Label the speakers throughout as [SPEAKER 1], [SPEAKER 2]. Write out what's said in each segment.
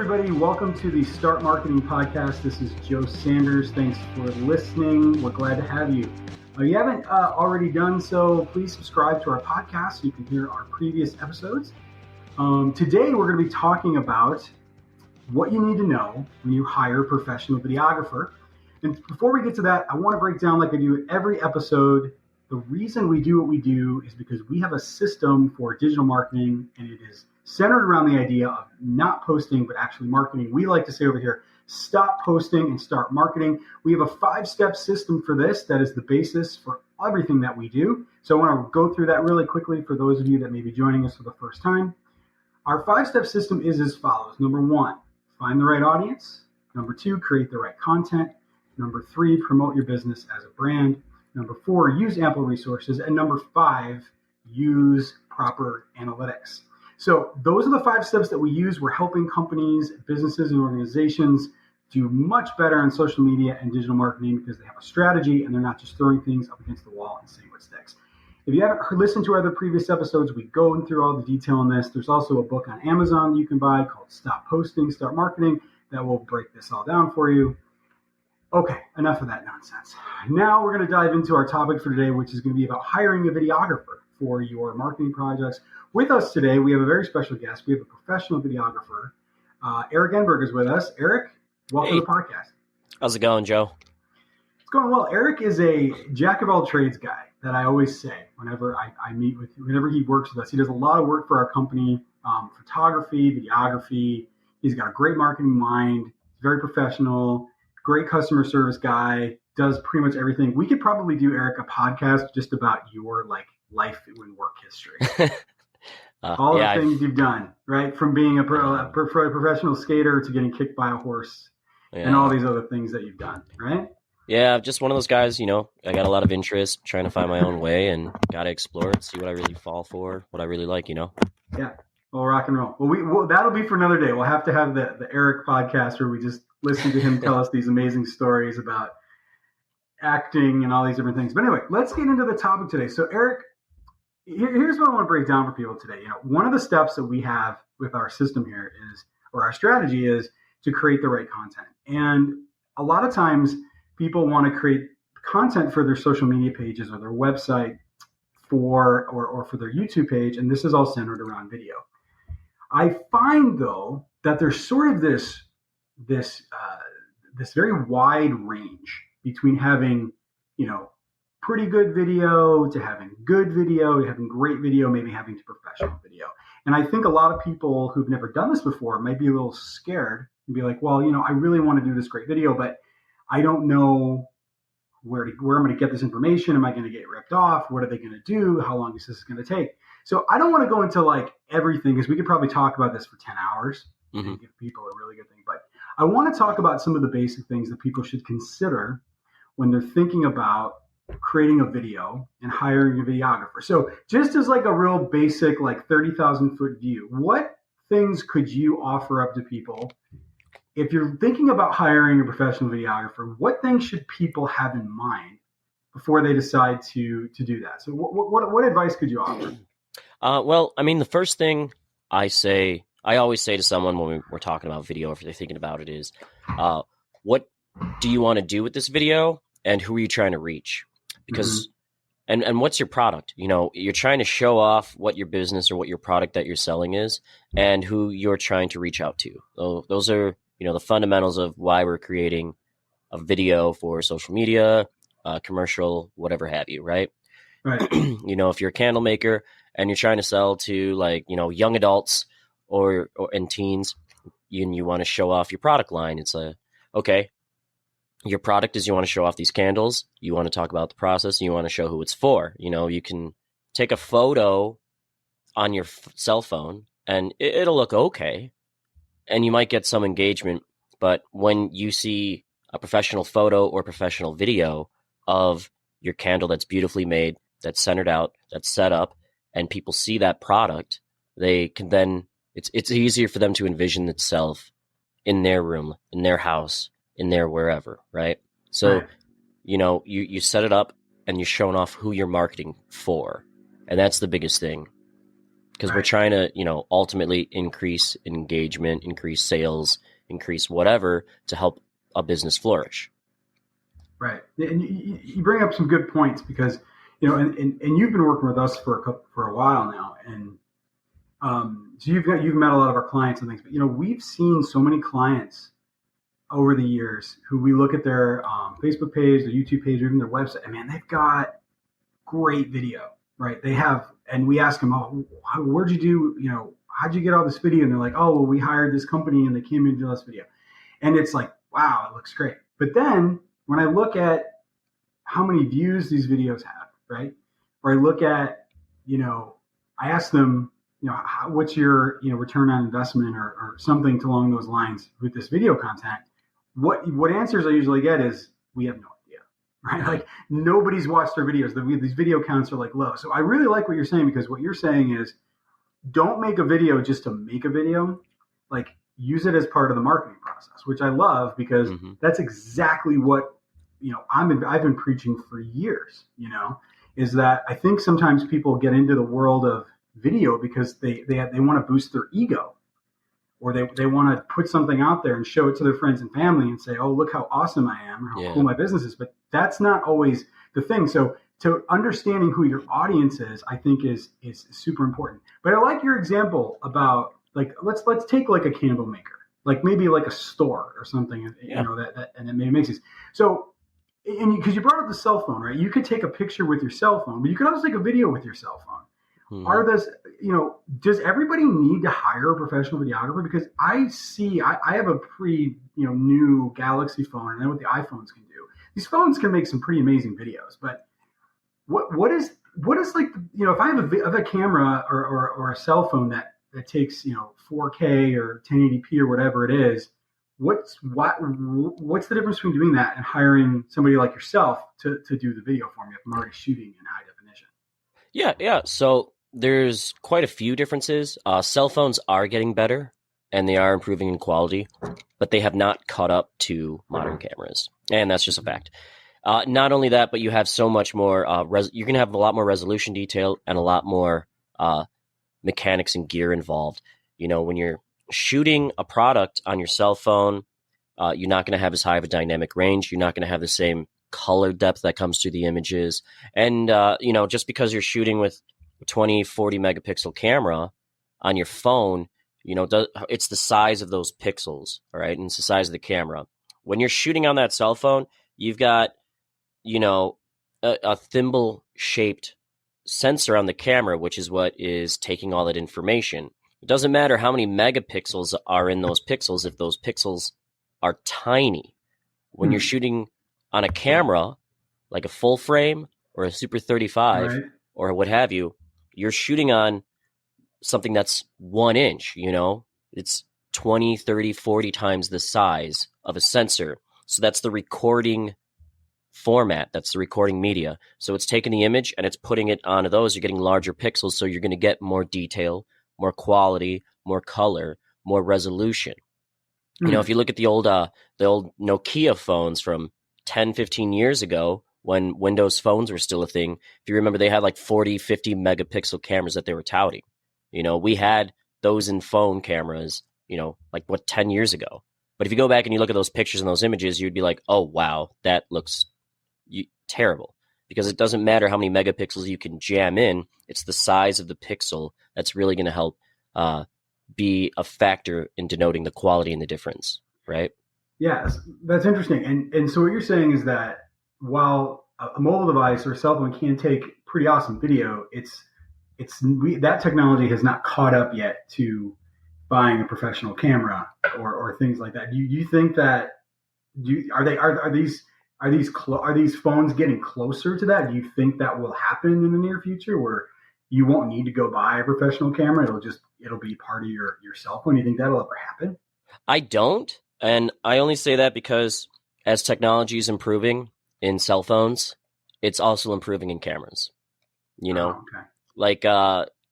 [SPEAKER 1] everybody. Welcome to the Start Marketing Podcast. This is Joe Sanders. Thanks for listening. We're glad to have you. If you haven't already done so, please subscribe to our podcast so you can hear our previous episodes. Today, we're going to be talking about what you need to know when you hire a professional videographer. And before we get to that, I want to break down, like I do every episode, the reason we do what we do is because we have a system for digital marketing, and it is centered around the idea of not posting, but actually marketing. We like to say over here, stop posting and start marketing. We have a 5-step system for this that is the basis for everything that we do. So I want to go through that really quickly for those of you that may be joining us for the first time. Our 5-step system is as follows. Number 1, find the right audience. Number 2, create the right content. Number 3, promote your business as a brand. Number 4, use ample resources. And number 5, use proper analytics. So those are the 5 steps that we use. We're helping companies, businesses, and organizations do much better on social media and digital marketing because they have a strategy and they're not just throwing things up against the wall and seeing what sticks. If you haven't listened to our other previous episodes, we go through all the detail on this. There's also a book on Amazon you can buy called Stop Posting, Start Marketing that will break this all down for you. Okay, enough of that nonsense. Now we're going to dive into our topic for today, which is going to be about hiring a videographer for your marketing projects. With us today, we have a very special guest. We have a professional videographer. Eric Enberg is with us. Eric, welcome to the podcast.
[SPEAKER 2] How's it going, Joe?
[SPEAKER 1] It's going well. Eric is a jack of all trades guy that I always say whenever I meet with him, whenever he works with us. He does a lot of work for our company, photography, videography. He's got a great marketing mind, very professional, great customer service guy, does pretty much everything. We could probably do, Eric, a podcast just about your life and work history. All the things you've done, right? From being a professional skater to getting kicked by a horse and all these other things that you've done, right?
[SPEAKER 2] Yeah, just one of those guys, I got a lot of interest, trying to find my own way and got to explore it, see what I really fall for, what I really like, Yeah.
[SPEAKER 1] Well, rock and roll. Well, that'll be for another day. We'll have to have the Eric podcast where we just listen to him tell us these amazing stories about acting and all these different things. But anyway, let's get into the topic today. So, Eric, here's what I want to break down for people today. One of the steps that we have with our system here is, or our strategy is, to create the right content. And a lot of times people want to create content for their social media pages or their website or for their YouTube page, and this is all centered around video. I find, though, that there's sort of this very wide range between having, pretty good video to having good video to having great video, maybe having to professional video. And I think a lot of people who've never done this before might be a little scared and be like, well, I really want to do this great video, but I don't know where I'm going to get this information. Am I going to get ripped off? What are they going to do? How long is this going to take? So I don't want to go into everything, because we could probably talk about this for 10 hours and give people a really good thing. But I want to talk about some of the basic things that people should consider when they're thinking about creating a video and hiring a videographer. So just as a real basic 30,000 foot view, what things could you offer up to people if you're thinking about hiring a professional videographer? What things should people have in mind before they decide to do that? So what advice could you offer?
[SPEAKER 2] Well, the first thing I always say to someone when we're talking about video, if they're thinking about it, is what do you want to do with this video and who are you trying to reach? Because and what's your product? You're trying to show off what your business or what your product that you're selling is and who you're trying to reach out to. So those are, the fundamentals of why we're creating a video for social media, commercial, whatever have you, right?
[SPEAKER 1] Right.
[SPEAKER 2] If you're a candle maker and you're trying to sell to young adults or and teens, and you want to show off your product line, it's okay. Your product is you want to show off these candles. You want to talk about the process. And you want to show who it's for. You can take a photo on your cell phone and it'll look okay. And you might get some engagement. But when you see a professional photo or professional video of your candle that's beautifully made, that's centered out, that's set up, and people see that product, they can then, it's easier for them to envision itself in their room, in their house, in their wherever, right? So, you set it up and you're showing off who you're marketing for. And that's the biggest thing. because we're trying to, ultimately increase engagement, increase sales, increase whatever to help a business flourish.
[SPEAKER 1] Right. And you bring up some good points because, and you've been working with us for a while now. And so you've met a lot of our clients and things, but, we've seen so many clients over the years who we look at their Facebook page, their YouTube page, or even their website, and man, they've got great video, right? They have, and we ask them, oh, where'd you do, how'd you get all this video? And they're like, oh, well, we hired this company and they came in to do this video. And it's like, wow, it looks great. But then when I look at how many views these videos have, right? Or I look at, I ask them, what's your, return on investment or something along those lines with this video content? What answers I usually get is, we have no idea, right? Like nobody's watched our videos. These video counts are like low. So I really like what you're saying, because what you're saying is, don't make a video just to make a video. Like use it as part of the marketing process, which I love, because that's exactly what, I've been preaching for years, is that I think sometimes people get into the world of video because they want to boost their ego, or they want to put something out there and show it to their friends and family and say, oh, look how awesome I am, or how cool my business is. But that's not always the thing. So to understanding who your audience is, I think is super important. But I like your example about, like, let's take like a candle maker, like maybe like a store or something, that and it maybe makes sense. So, and because you brought up the cell phone, right? You could take a picture with your cell phone, but you could also take a video with your cell phone. Are those, does everybody need to hire a professional videographer? Because I have a pretty, new Galaxy phone, and I know what the iPhones can do. These phones can make some pretty amazing videos, but what is like, if I have a camera or a cell phone that takes, 4K or 1080p or whatever it is, what's the difference between doing that and hiring somebody like yourself to do the video for me if I'm already shooting in high definition?
[SPEAKER 2] Yeah. So there's quite a few differences. Cell phones are getting better and they are improving in quality, but they have not caught up to modern cameras. And that's just a fact. Not only that, but you have so much more, you're going to have a lot more resolution detail and a lot more mechanics and gear involved. When you're shooting a product on your cell phone, you're not going to have as high of a dynamic range. You're not going to have the same color depth that comes through the images. And, just because you're shooting with a 20, 40 megapixel camera on your phone, it's the size of those pixels, all right? And it's the size of the camera. When you're shooting on that cell phone, you've got, a thimble-shaped sensor on the camera, which is what is taking all that information. It doesn't matter how many megapixels are in those pixels if those pixels are tiny. When you're shooting on a camera, like a full frame or a Super 35 or what have you, you're shooting on something that's 1 inch, it's 20, 30, 40 times the size of a sensor. So that's the recording format. That's the recording media. So it's taking the image and it's putting it onto those. You're getting larger pixels. So you're going to get more detail, more quality, more color, more resolution. If you look at the old Nokia phones from 10, 15 years ago, when Windows phones were still a thing, if you remember, they had like 40, 50 megapixel cameras that they were touting. We had those in phone cameras, 10 years ago. But if you go back and you look at those pictures and those images, you'd be like, oh, wow, that looks terrible. Because it doesn't matter how many megapixels you can jam in. It's the size of the pixel that's really going to help be a factor in denoting the quality and the difference, right?
[SPEAKER 1] Yes, that's interesting. And so what you're saying is that while a mobile device or a cell phone can take pretty awesome video, that technology has not caught up yet to buying a professional camera or things like that. Do you think that are these phones getting closer to that? Do you think that will happen in the near future where you won't need to go buy a professional camera? It'll be part of your cell phone. Do you think that'll ever happen?
[SPEAKER 2] I don't. And I only say that because as technology is improving in cell phones, it's also improving in cameras. Like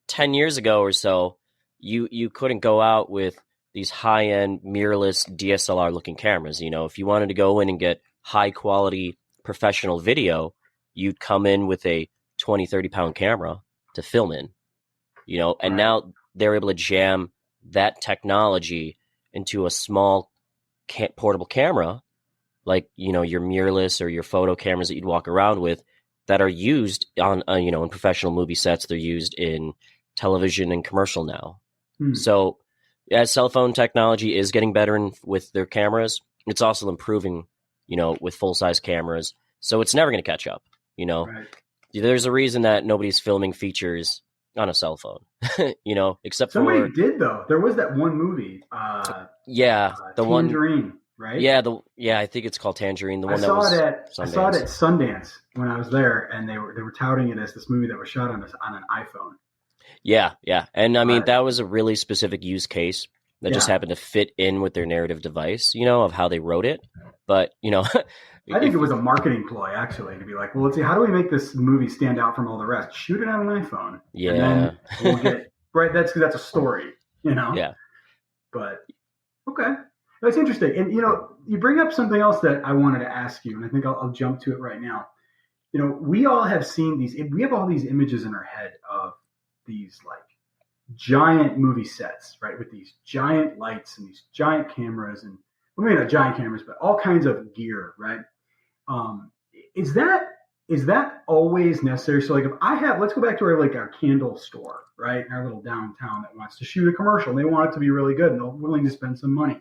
[SPEAKER 2] 10 years ago or so, you couldn't go out with these high-end mirrorless DSLR looking cameras. If you wanted to go in and get high quality professional video, you'd come in with a 20, 30 pound camera to film in. and
[SPEAKER 1] Right.
[SPEAKER 2] now they're able to jam that technology into a small portable camera, like, your mirrorless or your photo cameras that you'd walk around with, that are used on, in professional movie sets. They're used in television and commercial now. So as cell phone technology is getting better with their cameras, it's also improving, with full-size cameras. So it's never going to catch up,
[SPEAKER 1] Right.
[SPEAKER 2] There's a reason that nobody's filming features on a cell phone, except
[SPEAKER 1] Somebody
[SPEAKER 2] for,
[SPEAKER 1] did though. There was that one movie,
[SPEAKER 2] the one,
[SPEAKER 1] Tangerine, right?
[SPEAKER 2] I think it's called Tangerine, the one that was
[SPEAKER 1] I saw it at
[SPEAKER 2] Sundance.
[SPEAKER 1] Sundance when I was there, and they were touting it as this movie that was shot on an iPhone.
[SPEAKER 2] Yeah, yeah. And I mean,
[SPEAKER 1] But
[SPEAKER 2] that was a really specific use case that just
[SPEAKER 1] yeah,
[SPEAKER 2] happened to fit in with their narrative device, of how they wrote it. But,
[SPEAKER 1] I think
[SPEAKER 2] if
[SPEAKER 1] it was a marketing ploy actually to be like, well, let's see, how do we make this movie stand out from all the rest? Shoot it on an iPhone, and
[SPEAKER 2] yeah,
[SPEAKER 1] then we'll get right. That's a story,
[SPEAKER 2] yeah.
[SPEAKER 1] But okay, that's interesting. And you bring up something else that I wanted to ask you, and I think I'll jump to it right now. We all have seen these. We have all these images in our head of these like giant movie sets, right, with these giant lights and these giant cameras, and well, maybe not giant cameras, but all kinds of gear, right? Um, is that always necessary? So, like, if I have, let's go back to our candle store, right, our little downtown that wants to shoot a commercial, and they want it to be really good, and they're willing to spend some money.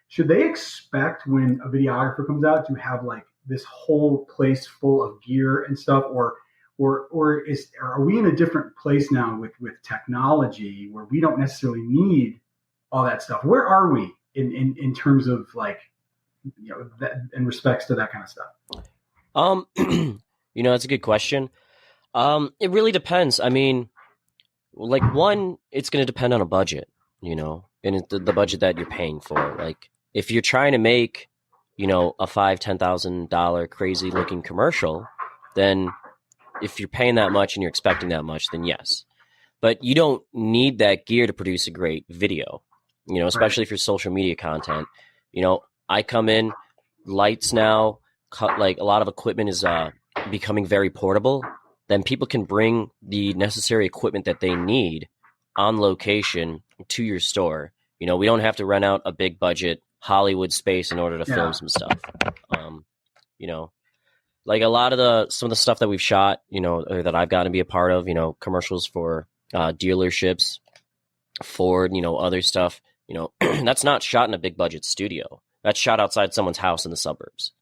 [SPEAKER 1] Should they expect when a videographer comes out to have like this whole place full of gear and stuff, or are we in a different place now with technology where we don't necessarily need all that stuff? Where are we in terms of like that, in respects to that kind of stuff?
[SPEAKER 2] That's a good question. It really depends. I mean, like, one, it's going to depend on a budget, and the budget that you're paying for. Like, if you're trying to make, a $5,000-$10,000 crazy looking commercial, then if you're paying that much and you're expecting that much, then yes. But you don't need that gear to produce a great video, especially for social media content. I come in, lights now, like a lot of equipment is becoming very portable. Then people can bring the necessary equipment that they need on location to your store. We don't have to rent out a big budget Hollywood space in order to film some stuff. Like some of the stuff that we've shot, or that I've gotten to be a part of, commercials for dealerships, Ford, other stuff, that's not shot in a big budget studio. That's shot outside someone's house in the suburbs.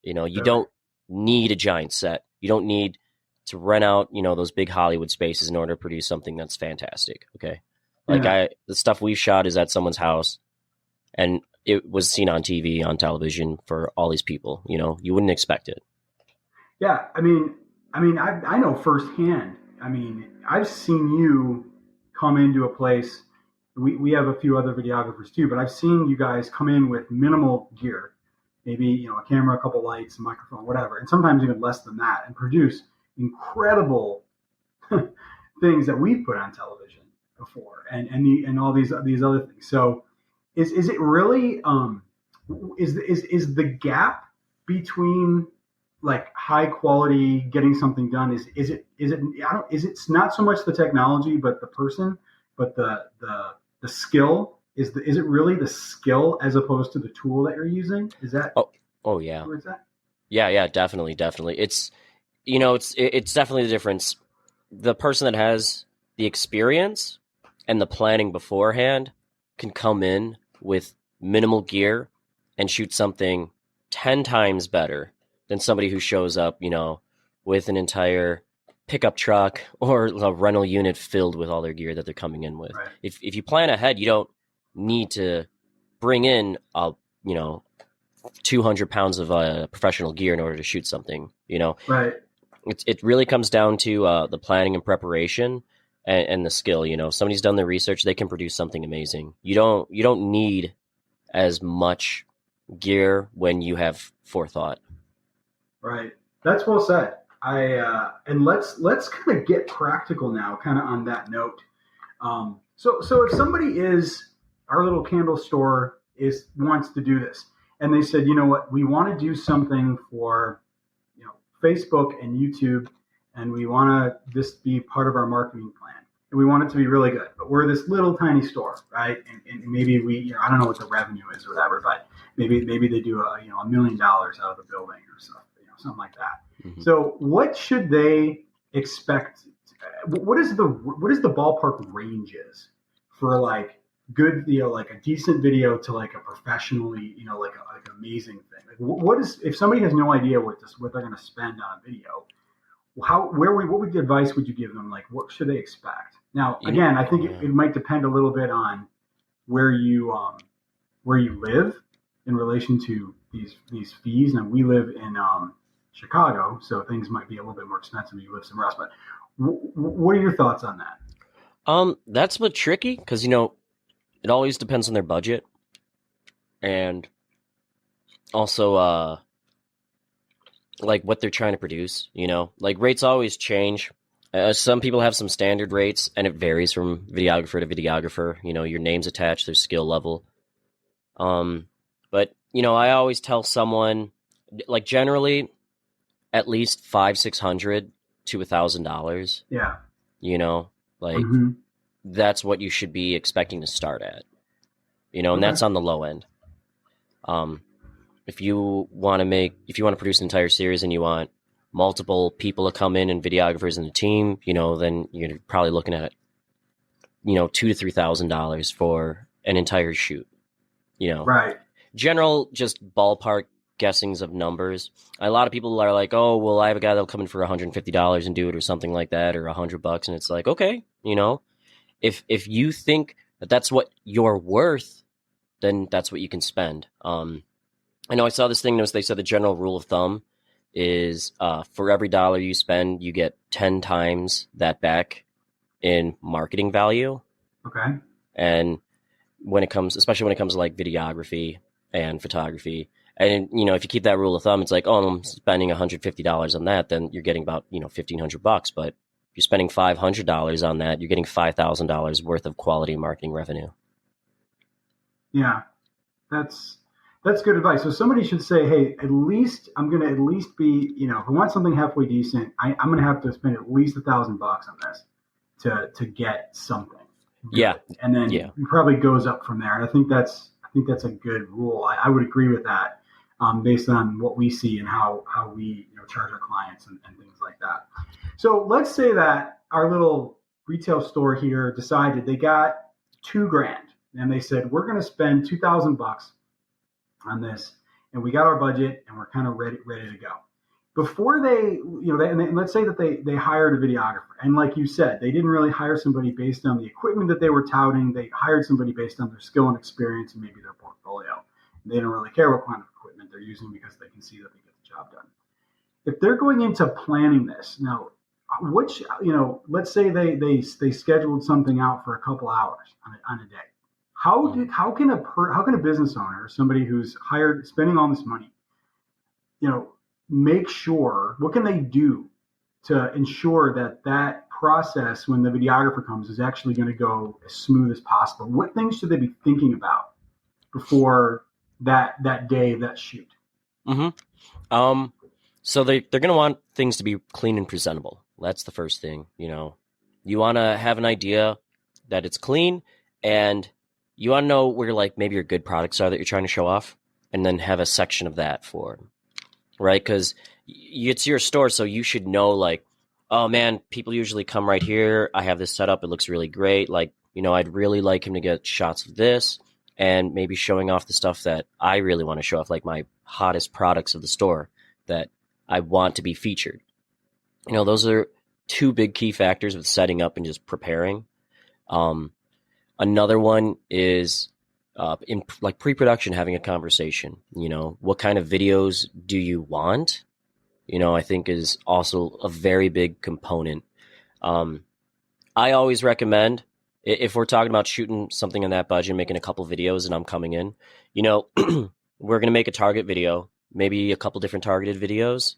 [SPEAKER 2] You don't need a giant set. You don't need to rent out, those big Hollywood spaces in order to produce something that's fantastic. Okay. Like the stuff we've shot is at someone's house, and it was seen on TV, on television for all these people. You wouldn't expect it.
[SPEAKER 1] Yeah, I mean, I know firsthand. I mean, I've seen you come into a place. We have a few other videographers too, but I've seen you guys come in with minimal gear, maybe a camera, a couple lights, a microphone, whatever, and sometimes even less than that, and produce incredible things that we've put on television before, and all these other things. So, is it really is the gap between like high quality getting something done is it's not so much the technology but the person, but the skill is it really the skill as opposed to the tool that you're using? Is that
[SPEAKER 2] oh yeah,
[SPEAKER 1] where is that?
[SPEAKER 2] Yeah, definitely it's it's definitely the difference. The person that has the experience and the planning beforehand can come in with minimal gear and shoot something 10 times better than somebody who shows up, with an entire pickup truck or a rental unit filled with all their gear that they're coming in with.
[SPEAKER 1] Right.
[SPEAKER 2] If you plan ahead, you don't need to bring in 200 pounds of professional gear in order to shoot something.
[SPEAKER 1] Right.
[SPEAKER 2] It really comes down to the planning and preparation and the skill. If somebody's done their research, they can produce something amazing. You don't need as much gear when you have forethought.
[SPEAKER 1] Right. That's well said. And let's kind of get practical now, kind of on that note. So if somebody is our little candle store wants to do this, and they said, you know what, we want to do something for Facebook and YouTube, and we want to this be part of our marketing plan. and we want it to be really good. But we're this little tiny store, right? And maybe I don't know what the revenue is or whatever, but maybe they do $1 million out of the building or something like that. Mm-hmm. So what should they expect? What is the ballpark ranges for like good, like a decent video to like a professionally, like an amazing thing? Like what is, if somebody has no idea what they're going to spend on a video, what advice would you give them? Like, what should they expect? Now, again, I think it might depend a little bit on where you live in relation to these fees. Now, we live in Chicago, so things might be a little bit more expensive if you live somewhere else. But what are your thoughts on that?
[SPEAKER 2] That's a bit tricky because it always depends on their budget, and also like what they're trying to produce. Like rates always change. Some people have some standard rates, and it varies from videographer to videographer. Your name's attached, their skill level. But I always tell someone, like, generally at least $500-$600 to $1,000.
[SPEAKER 1] Yeah.
[SPEAKER 2] Like
[SPEAKER 1] mm-hmm.
[SPEAKER 2] That's what you should be expecting to start at. And that's on the low end. If you want to produce an entire series and you want multiple people to come in and videographers in the team, then you're probably looking at $2,000 to $3,000 for an entire shoot.
[SPEAKER 1] Right.
[SPEAKER 2] General just ballpark guessings of numbers. A lot of people are like, oh, well, I have a guy that'll come in for $150 and do it or something like that, or $100, and it's like, okay, if you think that that's what you're worth, then that's what you can spend. I know I saw this thing. They said the general rule of thumb is for every dollar you spend, you get 10 times that back in marketing value.
[SPEAKER 1] Okay.
[SPEAKER 2] And especially when it comes to like videography and photography, and if you keep that rule of thumb, it's like, oh, I'm spending $150 on that, then you're getting about $1,500. But if you're spending $500 on that, you're getting $5,000 worth of quality marketing revenue.
[SPEAKER 1] Yeah, that's good advice. So somebody should say, hey, I'm going to at least be, if I want something halfway decent, I'm going to have to spend at least $1,000 on this to get something. Good.
[SPEAKER 2] Yeah.
[SPEAKER 1] And then it probably goes up from there. And I think that's a good rule. I would agree with that based on what we see and how we charge our clients and things like that. So let's say that our little retail store here decided they got $2,000 and they said, we're going to spend $2,000 on this, and we got our budget, and we're kind of ready to go. Before let's say that they hired a videographer, and like you said, they didn't really hire somebody based on the equipment that they were touting. They hired somebody based on their skill and experience and maybe their portfolio. They don't really care what kind of equipment they're using because they can see that they get the job done. If they're going into planning this now, let's say they scheduled something out for a couple hours on a day. How can a business owner, somebody who's spending all this money, make sure, what can they do to ensure that process when the videographer comes is actually going to go as smooth as possible? What things should they be thinking about before that day, that shoot?
[SPEAKER 2] Mm-hmm. So they're going to want things to be clean and presentable. That's the first thing. You want to have an idea that it's clean, and you want to know where like maybe your good products are that you're trying to show off, and then have a section of that for, right? Because it's your store, so you should know like, oh man, people usually come right here. I have this set up. It looks really great. Like, I'd really like him to get shots of this, and maybe showing off the stuff that I really want to show off, like my hottest products of the store that I want to be featured. Those are two big key factors with setting up and just preparing. Another one is in like pre-production, having a conversation. What kind of videos do you want? I think is also a very big component. I always recommend, if we're talking about shooting something in that budget, making a couple videos, and I'm coming in, we're going to make a target video, maybe a couple different targeted videos,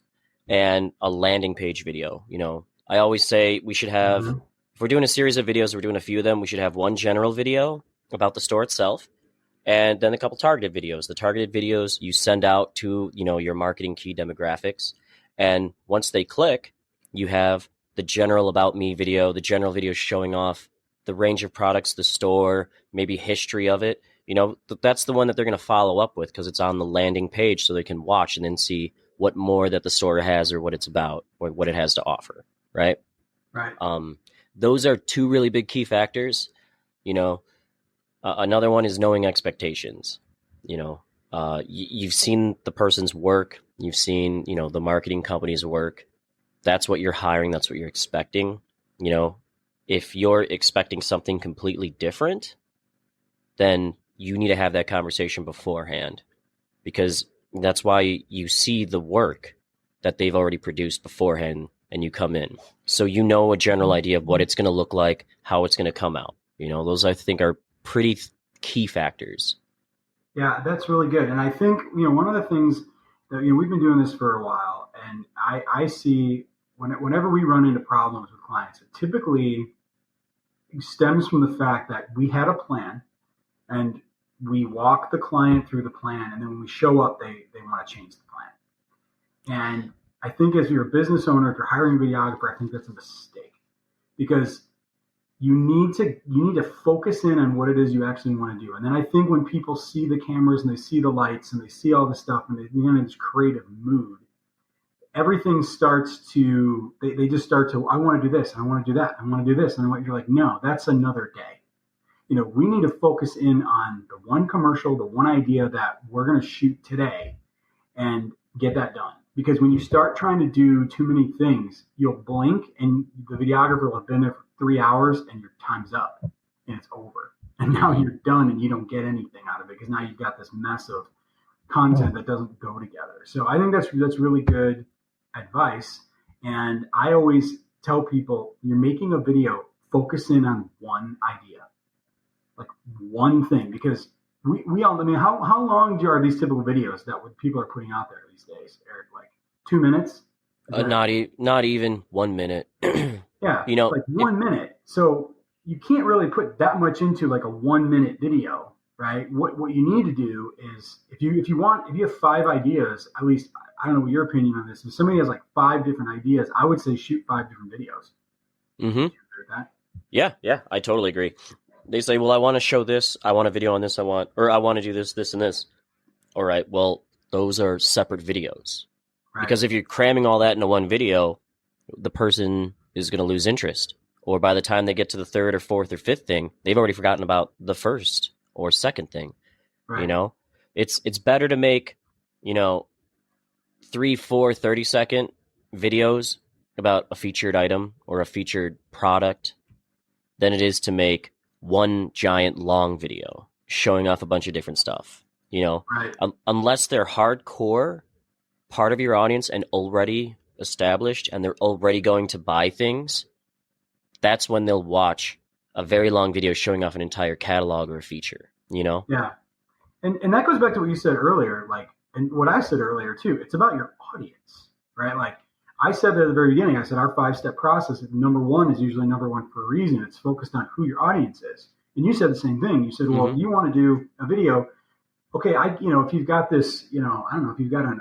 [SPEAKER 2] and a landing page video. I always say we should have, mm-hmm. if we're doing a series of videos, we're doing a few of them, we should have one general video about the store itself, and then a couple targeted videos. The targeted videos you send out to, your marketing key demographics. And once they click, you have the general about me video, the general video showing off the range of products, the store, maybe history of it. That's the one that they're going to follow up with because it's on the landing page so they can watch and then see what more that the store has or what it's about or what it has to offer, right?
[SPEAKER 1] Right.
[SPEAKER 2] Those are two really big key factors. Another one is knowing expectations. You've seen the person's work. You've seen, the marketing company's work. That's what you're hiring. That's what you're expecting. If you're expecting something completely different, then you need to have that conversation beforehand, because that's why you see the work that they've already produced beforehand and you come in. So a general idea of what it's going to look like, how it's going to come out. Those I think are pretty key factors.
[SPEAKER 1] Yeah, that's really good. And I think, one of the things that, we've been doing this for a while, and I see whenever we run into problems with clients, it typically stems from the fact that we had a plan and we walk the client through the plan. And then when we show up, they want to change the plan. And I think as you're a business owner, if you're hiring a videographer, I think that's a mistake, because you need to focus in on what it is you actually want to do. And then I think when people see the cameras and they see the lights and they see all the stuff and they get in this creative mood, everything starts to, they just start to, I want to do this, I want to do that, I want to do this. And you're like, no, that's another day. We need to focus in on the one commercial, the one idea that we're going to shoot today and get that done. Because when you start trying to do too many things, you'll blink and the videographer will have been there for 3 hours and your time's up and it's over. And now you're done and you don't get anything out of it because now you've got this mess of content that doesn't go together. So I think that's really good advice. And I always tell people, you're making a video, focus in on one idea, like one thing, because we all, how long are these typical videos that people are putting out there these days, Eric? Like 2 minutes?
[SPEAKER 2] Not even 1 minute.
[SPEAKER 1] Yeah, like 1 minute. So you can't really put that much into like a 1 minute video, right? What you need to do is if you have 5 ideas, at least, I don't know what your opinion on this. If somebody has like 5 different ideas, I would say shoot 5 different videos.
[SPEAKER 2] Mm-hmm.
[SPEAKER 1] Do you agree with that?
[SPEAKER 2] Yeah, I totally agree. They say, well, I want to show this, I want a video on this, I want to do this, and this. All right, well, those are separate videos. Right. Because if you're cramming all that into one video, the person is going to lose interest. Or by the time they get to the third or fourth or fifth thing, they've already forgotten about the first or second thing. Right. It's better to make, 3, 4, 30-second videos about a featured item or a featured product than it is to make one giant long video showing off a bunch of different stuff. Right. Unless they're hardcore part of your audience and already established and they're already going to buy things, that's when they'll watch a very long video showing off an entire catalog or a feature, Yeah.
[SPEAKER 1] And that goes back to what you said earlier, and what I said earlier too. It's about your audience, right? Like I said that at the very beginning, I said our 5-step process, number one is usually number one for a reason. It's focused on who your audience is. And you said the same thing. You said, well, if you want to do a video, okay, if you've got this, I don't know, if you've got an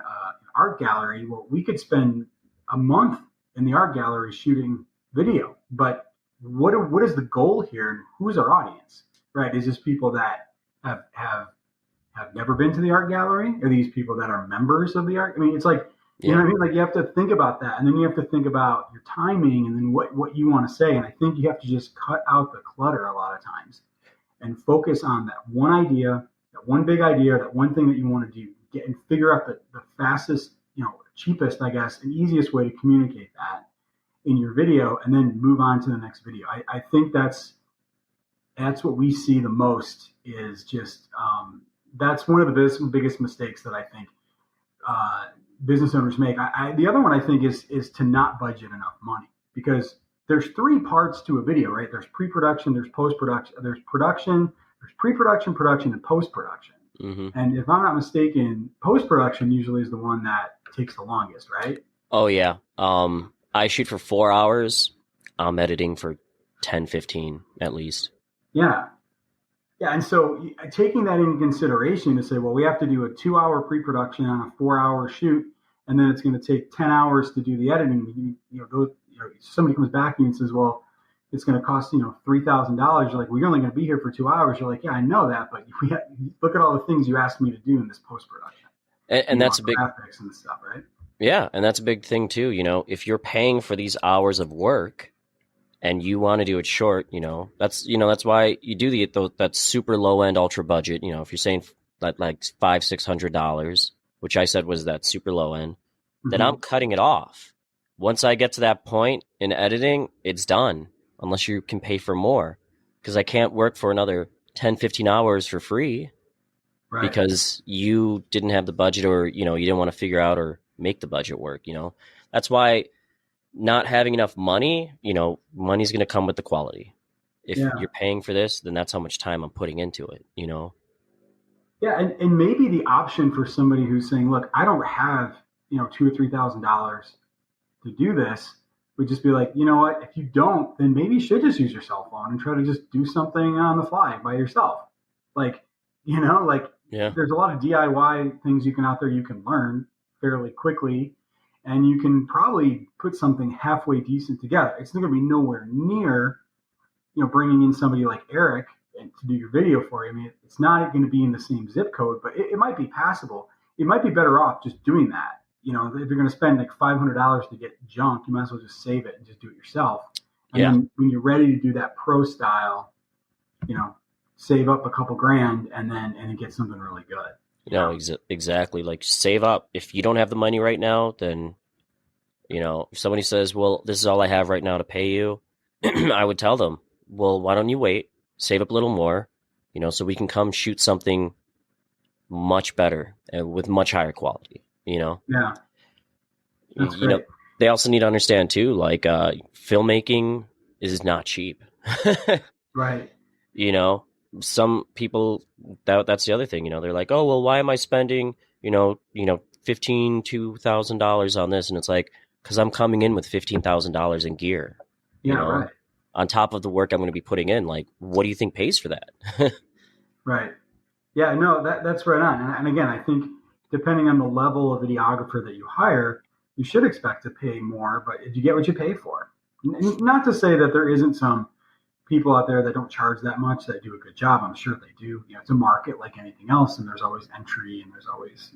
[SPEAKER 1] art gallery, well, we could spend a month in the art gallery shooting video. But what is the goal here, and who's our audience, right? Is this people that have never been to the art gallery? Are these people that are members of the art? I mean, it's like, you know what I mean? Like you have to think about that, and then you have to think about your timing, and then what you want to say. And I think you have to just cut out the clutter a lot of times and focus on that one idea, that one big idea, that one thing that you want to do. Get and figure out the fastest, cheapest, I guess, and easiest way to communicate that in your video, and then move on to the next video. I think that's what we see the most is just that's one of the biggest mistakes that I think business owners make. The other one I think is to not budget enough money, because there's 3 parts to a video, right? There's pre-production, there's post-production, there's production, there's pre-production, production, and post-production. Mm-hmm. And if I'm not mistaken, post-production usually is the one that takes the longest, right?
[SPEAKER 2] Oh, yeah. I shoot for 4 hours. I'm editing for 10, 15 at least.
[SPEAKER 1] Yeah. Yeah. And so taking that into consideration to say, well, we have to do a 2-hour pre-production on a 4-hour shoot, and then it's going to take 10 hours to do the editing. somebody comes back to you and says, well, it's going to cost, $3,000. You're like, well, you're only going to be here for 2 hours. You're like, yeah, I know that, but look at all the things you asked me to do in this post-production.
[SPEAKER 2] And that's a big
[SPEAKER 1] graphics and stuff, right?
[SPEAKER 2] Yeah, and that's a big thing too. If you're paying for these hours of work and you want to do it short, that's why you do that super low end ultra budget. If you're saying that like $500-$600, which I said was that super low end, then I'm cutting it off. Once I get to that point in editing, it's done. Unless you can pay for more, because I can't work for another 10, 15 hours for free, right? Because you didn't have the budget, or, you didn't want to figure out or make the budget work. That's why not having enough money, money's going to come with the quality. If you're paying for this, then that's how much time I'm putting into it,
[SPEAKER 1] Yeah. And maybe the option for somebody who's saying, look, I don't have, $2,000 or $3,000 to do this, would just be like, you know what, if you don't, then maybe you should just use your cell phone and try to just do something on the fly by yourself. There's a lot of DIY things you can learn fairly quickly, and you can probably put something halfway decent together. It's not going to be nowhere near, bringing in somebody like Eric to do your video for you. I mean, it's not going to be in the same zip code, but it might be passable. You might be better off just doing that. If you're going to spend like $500 to get junk, you might as well just save it and just do it yourself. And then when you're ready to do that pro style, save up a couple grand and then get something really good.
[SPEAKER 2] Exactly. Like, save up. If you don't have the money right now, then, if somebody says, well, this is all I have right now to pay you, I would tell them, well, why don't you wait, save up a little more, so we can come shoot something much better and with much higher quality.
[SPEAKER 1] Yeah. That's great.
[SPEAKER 2] They also need to understand too, like, filmmaking is not cheap.
[SPEAKER 1] Right.
[SPEAKER 2] Some people, that's the other thing, they're like, oh, well, why am I spending, $2,000 on this? And it's like, because I'm coming in with $15,000 in gear,
[SPEAKER 1] right.
[SPEAKER 2] on top of the work I'm going to be putting in. Like, what do you think pays for that?
[SPEAKER 1] Right. Yeah, no, that's right on. And again, I think depending on the level of videographer that you hire, you should expect to pay more, but you get what you pay for. Not to say that there isn't some people out there that don't charge that much that do a good job. I'm sure they do. It's a market like anything else, and there's always entry, and there's always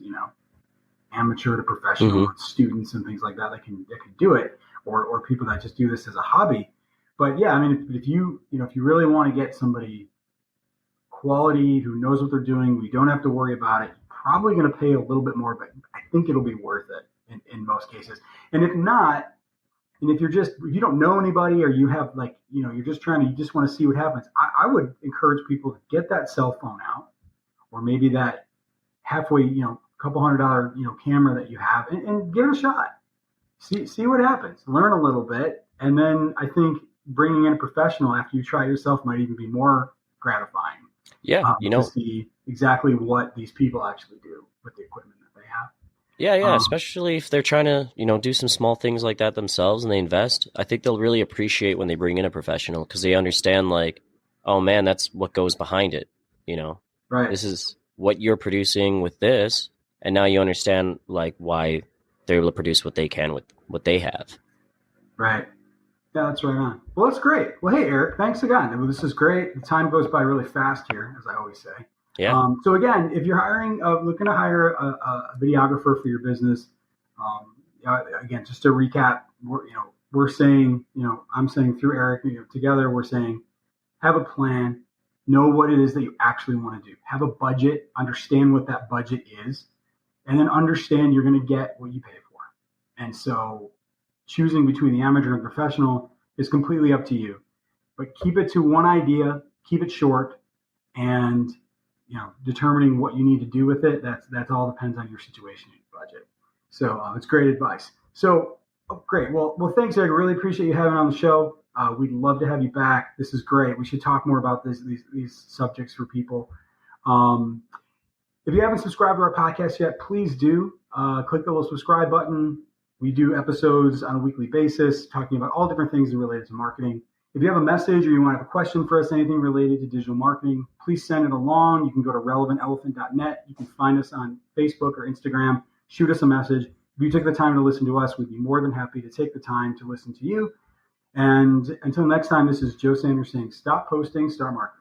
[SPEAKER 1] amateur to professional students and things like that that can do it, or people that just do this as a hobby. But yeah, I mean, if you really want to get somebody quality who knows what they're doing, we don't have to worry about it. You're probably going to pay a little bit more, but I think it'll be worth it in most cases. And if not, and if you don't know anybody, or you have you just want to see what happens, I would encourage people to get that cell phone out, or maybe that halfway, couple $100, camera that you have, and give it a shot. See what happens. Learn a little bit, and then I think bringing in a professional after you try yourself might even be more gratifying.
[SPEAKER 2] Yeah,
[SPEAKER 1] to see exactly what these people actually do with the equipment that they have.
[SPEAKER 2] Yeah, especially if they're trying to, do some small things like that themselves and they invest. I think they'll really appreciate when they bring in a professional, because they understand, like, oh man, that's what goes behind it.
[SPEAKER 1] Right.
[SPEAKER 2] This is what you're producing with this, and now you understand, like, why they're able to produce what they can with what they have.
[SPEAKER 1] Right. Yeah, that's right on. Well, that's great. Well, hey, Eric, thanks again. This is great. The time goes by really fast here, as I always say.
[SPEAKER 2] Yeah.
[SPEAKER 1] So again, if you're looking to hire a videographer for your business, again, just to recap, we're saying, I'm saying through Eric, together, we're saying, have a plan, know what it is that you actually want to do, have a budget, understand what that budget is, and then understand you're going to get what you pay for. And so choosing between the amateur and professional is completely up to you, but keep it to one idea, keep it short, and determining what you need to do with it. That's all depends on your situation and your budget. So it's great advice. So great. Well, thanks, Eric. Really appreciate you having on the show. We'd love to have you back. This is great. We should talk more about these subjects for people. If you haven't subscribed to our podcast yet, please do. Click the little subscribe button. We do episodes on a weekly basis talking about all different things related to marketing. If you have a message or you want to have a question for us, anything related to digital marketing, please send it along. You can go to relevantelephant.net. You can find us on Facebook or Instagram. Shoot us a message. If you took the time to listen to us, we'd be more than happy to take the time to listen to you. And until next time, this is Joe Sanders saying, stop posting, start marketing.